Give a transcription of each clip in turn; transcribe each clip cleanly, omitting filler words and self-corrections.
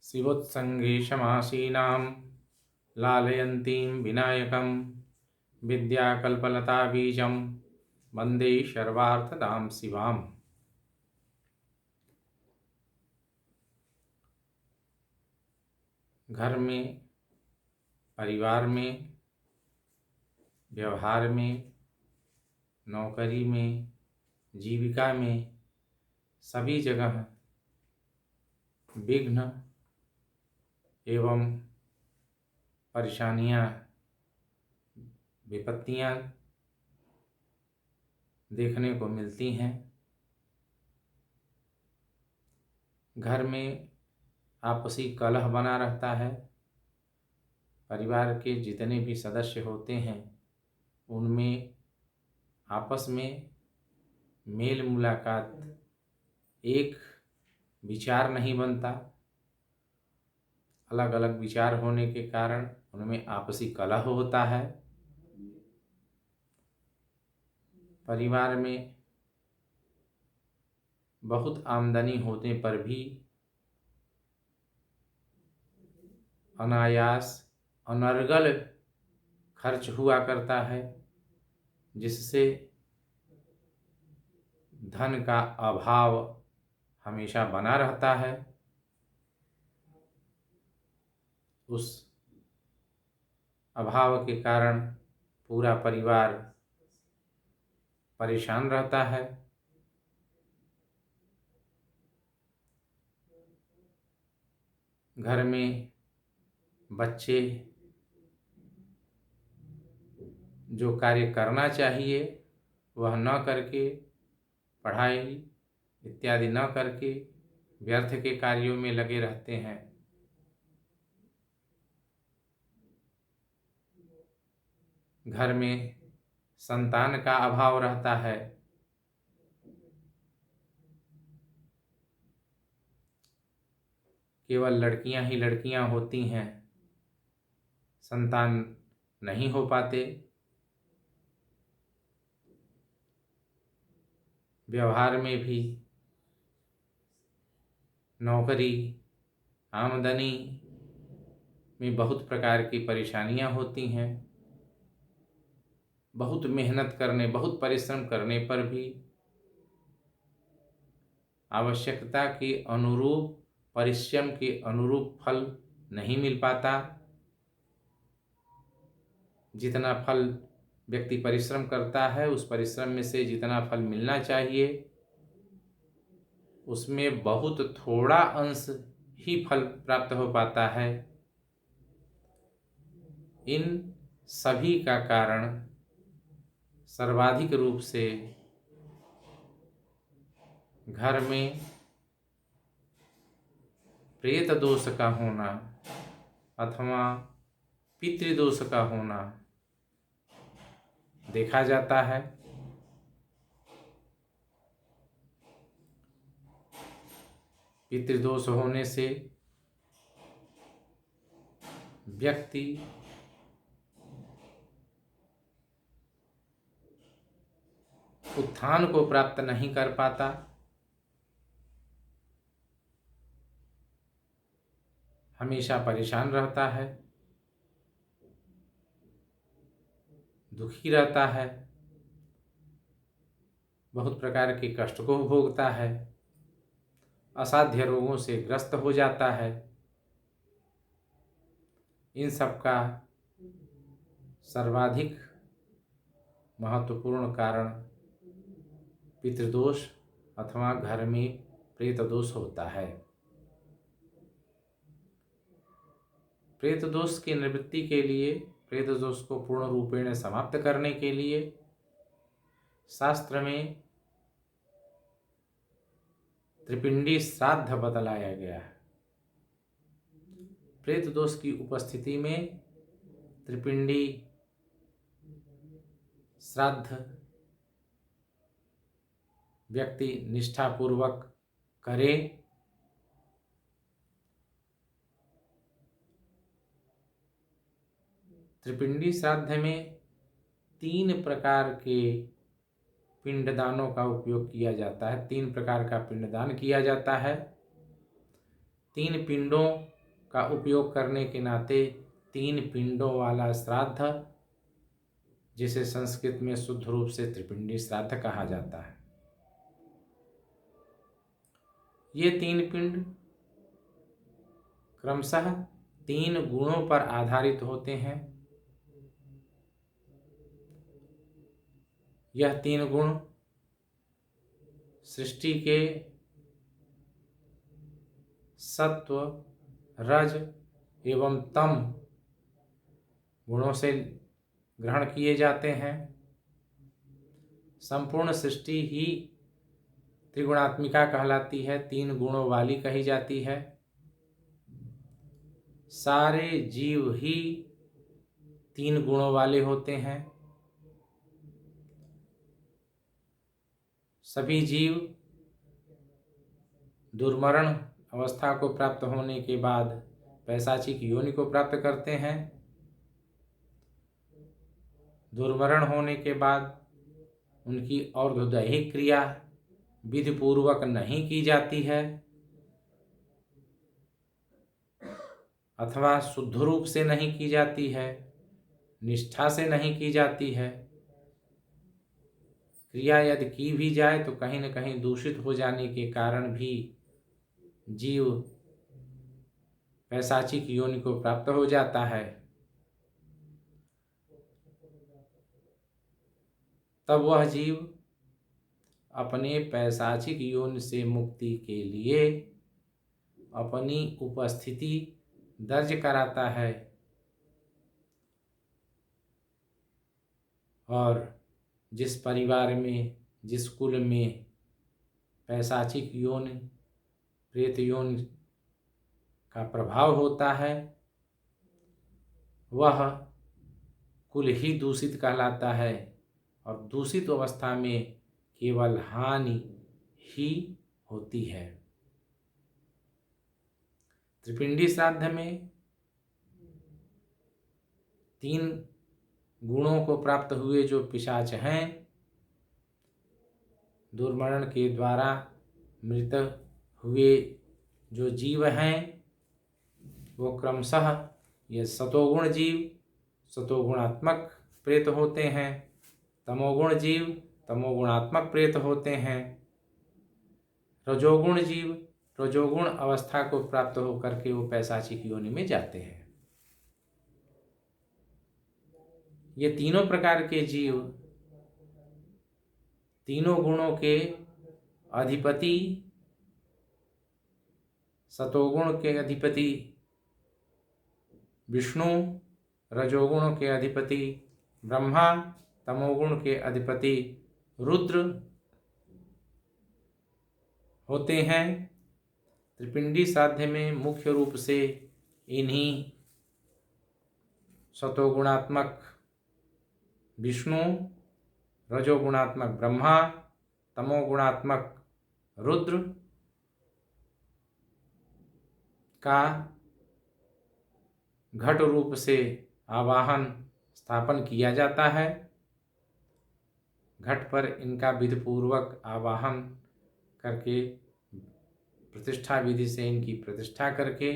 शिवोत्सङ्गीशमासीनां लालयन्तीं विनायकं विद्याकल्पलताबीजं वन्दे सर्वार्थदां शिवाम्। घर में, परिवार में, व्यवहार में, नौकरी में, जीविका में, सभी जगह विघ्न एवं परेशानियां, विपत्तियां देखने को मिलती हैं। घर में आपसी कलह बना रहता है। परिवार के जितने भी सदस्य होते हैं उनमें आपस में मेल मुलाकात, एक विचार नहीं बनता। अलग अलग विचार होने के कारण उनमें आपसी कलह होता है। परिवार में बहुत आमदनी होने पर भी अनायास अनर्गल खर्च हुआ करता है, जिससे धन का अभाव हमेशा बना रहता है। उस अभाव के कारण पूरा परिवार परेशान रहता है। घर में बच्चे जो कार्य करना चाहिए वह न करके, पढ़ाई इत्यादि न करके व्यर्थ के कार्यों में लगे रहते हैं। घर में संतान का अभाव रहता है। केवल लड़कियां ही लड़कियां होती हैं, संतान नहीं हो पाते। व्यवहार में भी नौकरी, आमदनी में बहुत प्रकार की परेशानियां होती हैं। बहुत मेहनत करने, बहुत परिश्रम करने पर भी आवश्यकता के अनुरूप, परिश्रम के अनुरूप फल नहीं मिल पाता। जितना फल व्यक्ति परिश्रम करता है उस परिश्रम में से जितना फल मिलना चाहिए उसमें बहुत थोड़ा अंश ही फल प्राप्त हो पाता है। इन सभी का कारण सर्वाधिक रूप से घर में प्रेत दोष का होना अथवा पितृदोष का होना देखा जाता है। पितृदोष होने से व्यक्ति उत्थान को प्राप्त नहीं कर पाता। हमेशा परेशान रहता है, दुखी रहता है, बहुत प्रकार के कष्ट को भोगता है, असाध्य रोगों से ग्रस्त हो जाता है। इन सब का सर्वाधिक महत्वपूर्ण कारण पितृदोष अथवा घर में प्रेत दोष होता है। प्रेत दोष की निवृत्ति के लिए, प्रेत दोष को पूर्ण रूपेण समाप्त करने के लिए शास्त्र में त्रिपिंडी श्राद्ध बतलाया गया है। प्रेत दोष की उपस्थिति में त्रिपिंडी श्राद्ध व्यक्ति निष्ठापूर्वक करे। त्रिपिंडी श्राद्ध में 3 प्रकार के पिंडदानों का उपयोग किया जाता है। 3 प्रकार का पिंडदान किया जाता है। 3 पिंडों का उपयोग करने के नाते 3 पिंडों वाला श्राद्ध, जिसे संस्कृत में शुद्ध रूप से त्रिपिंडी श्राद्ध कहा जाता है, ये 3 पिंड क्रमशः 3 गुणों पर आधारित होते हैं। यह 3 गुण सृष्टि के सत्व, रज एवं तम गुणों से ग्रहण किए जाते हैं। संपूर्ण सृष्टि ही त्रिगुणात्मिका कहलाती है, 3 गुणों वाली कही जाती है। सारे जीव ही 3 गुणों वाले होते हैं। सभी जीव दुर्मरण अवस्था को प्राप्त होने के बाद पैशाचिक योनि को प्राप्त करते हैं। दुर्मरण होने के बाद उनकी और्ध्वदैहिक क्रिया विधि पूर्वक नहीं की जाती है अथवा शुद्ध रूप से नहीं की जाती है, निष्ठा से नहीं की जाती है। क्रिया यदि की भी जाए तो कहीं न कहीं दूषित हो जाने के कारण भी जीव पैशाचिक योनि को प्राप्त हो जाता है। तब वह जीव अपने पैशाचिक योनि से मुक्ति के लिए अपनी उपस्थिति दर्ज कराता है और जिस परिवार में, जिस कुल में पैशाचिक योनि, प्रेत योनि का प्रभाव होता है, वह कुल ही दूषित कहलाता है और दूषित अवस्था में केवल हानि ही होती है। त्रिपिंडी श्राद्ध में 3 गुणों को प्राप्त हुए जो पिशाच हैं, दुर्मरण के द्वारा मृत हुए जो जीव हैं, वो क्रमशः ये सतोगुण जीव सतोगुणात्मक प्रेत होते हैं, तमोगुण जीव तमोगुणात्मक प्रेत होते हैं, रजोगुण जीव रजोगुण अवस्था को प्राप्त होकर के वो पैशाचिक योनि में जाते हैं। ये तीनों प्रकार के जीव तीनों गुणों के अधिपति, सतोगुण के अधिपति विष्णु, रजोगुण के अधिपति ब्रह्मा, तमोगुण के अधिपति रुद्र होते हैं। त्रिपिंडी श्राद्ध में मुख्य रूप से इन्हीं सतोगुणात्मक विष्णु, रजोगुणात्मक ब्रह्मा, तमोगुणात्मक रुद्र का घट रूप से आवाहन स्थापन किया जाता है। घट पर इनका विधिपूर्वक आवाहन करके प्रतिष्ठा विधि से इनकी प्रतिष्ठा करके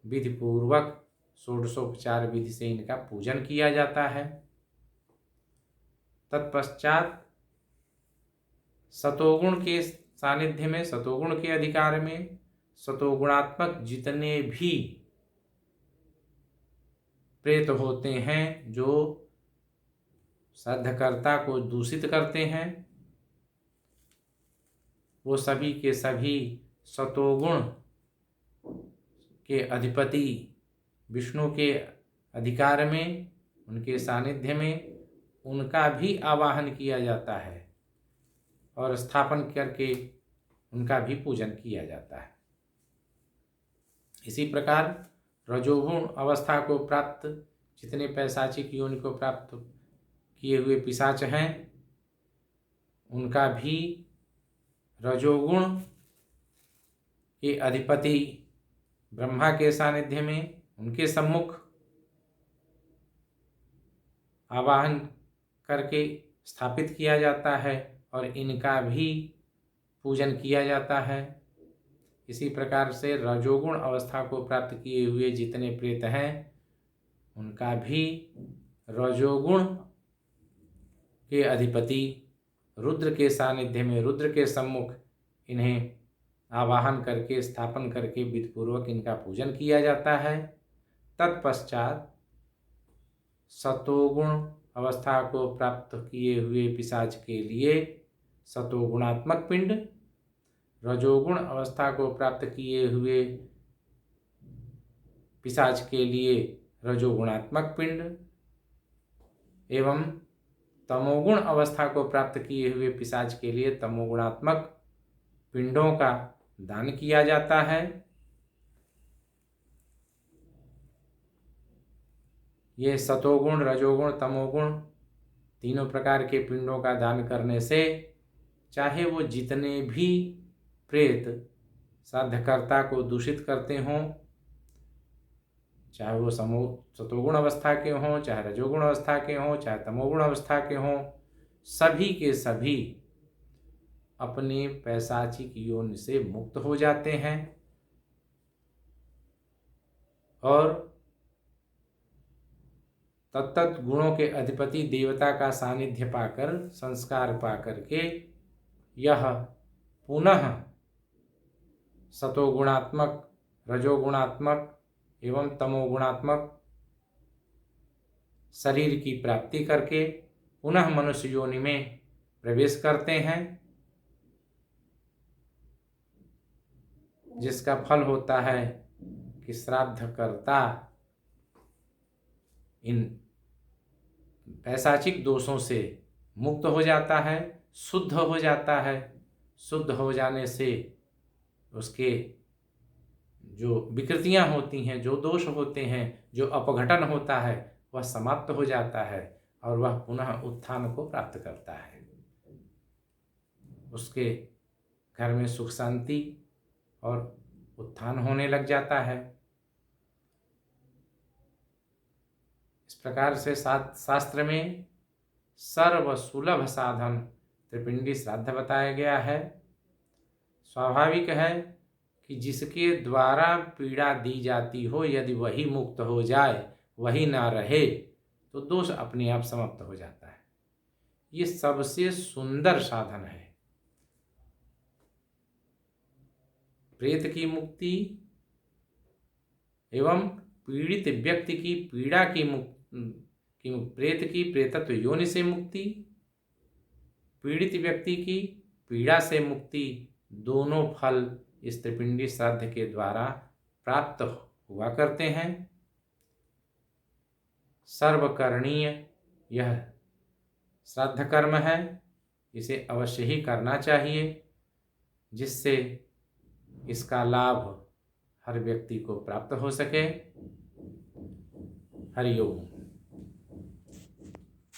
विधिपूर्वक षोडशोपचार विधि से इनका पूजन किया जाता है। तत्पश्चात सतोगुण के सानिध्य में, सतोगुण के अधिकार में सतोगुणात्मक जितने भी प्रेत होते हैं जो श्राद्धकर्ता को दूषित करते हैं, वो सभी के सभी सतोगुण के अधिपति विष्णु के अधिकार में, उनके सानिध्य में उनका भी आवाहन किया जाता है और स्थापन करके उनका भी पूजन किया जाता है। इसी प्रकार रजोगुण अवस्था को प्राप्त जितने पैशाचिक योनि को प्राप्त किए हुए पिशाच हैं, उनका भी रजोगुण के अधिपति ब्रह्मा के सानिध्य में उनके सम्मुख आवाहन करके स्थापित किया जाता है और इनका भी पूजन किया जाता है। इसी प्रकार से रजोगुण अवस्था को प्राप्त किए हुए जितने प्रेत हैं उनका भी रजोगुण के अधिपति रुद्र के सानिध्य में, रुद्र के सम्मुख इन्हें आवाहन करके, स्थापन करके विधिपूर्वक इनका पूजन किया जाता है। तत्पश्चात सतोगुण अवस्था को प्राप्त किए हुए पिशाच के लिए सतोगुणात्मक पिंड, रजोगुण अवस्था को प्राप्त किए हुए पिशाच के लिए रजोगुणात्मक पिंड एवं तमोगुण अवस्था को प्राप्त किए हुए पिशाच के लिए तमोगुणात्मक पिंडों का दान किया जाता है। ये सतोगुण, रजोगुण, तमोगुण तीनों प्रकार के पिंडों का दान करने से चाहे वो जितने भी प्रेत श्राद्धकर्ता को दूषित करते हों, चाहे वो सतोगुण अवस्था के हों, चाहे रजोगुण अवस्था के हों, चाहे तमोगुण अवस्था के हों, सभी के सभी अपने पैशाचिक योनि से मुक्त हो जाते हैं और तत्त गुणों के अधिपति देवता का सानिध्य पाकर, संस्कार पाकर के यह पुनः सतोगुणात्मक, रजोगुणात्मक एवं तमोगुणात्मक शरीर की प्राप्ति करके पुनः मनुष्य योनि में प्रवेश करते हैं, जिसका फल होता है कि श्राद्धकर्ता इन पैशाचिक दोषों से मुक्त हो जाता है, शुद्ध हो जाता है। शुद्ध हो जाने से उसके जो विकृतियां होती हैं, जो दोष होते हैं, जो अपघटन होता है, वह समाप्त हो जाता है और वह पुनः उत्थान को प्राप्त करता है। उसके घर में सुख शांति और उत्थान होने लग जाता है। इस प्रकार से शास्त्र में सर्व सुलभ साधन त्रिपिंडी श्राद्ध बताया गया है। स्वाभाविक है कि जिसके द्वारा पीड़ा दी जाती हो, यदि वही मुक्त हो जाए, वही ना रहे, तो दोष अपने आप समाप्त हो जाता है। ये सबसे सुंदर साधन है। प्रेत की मुक्ति एवं पीड़ित व्यक्ति की पीड़ा की प्रेत की प्रेतत्व योनि से मुक्ति, पीड़ित व्यक्ति की पीड़ा से मुक्ति, दोनों फल इस त्रिपिंडी श्राद्ध के द्वारा प्राप्त हुआ करते हैं। सर्वकरणीय यह श्राद्ध कर्म है, इसे अवश्य ही करना चाहिए, जिससे इसका लाभ हर व्यक्ति को प्राप्त हो सके। हरि ओम।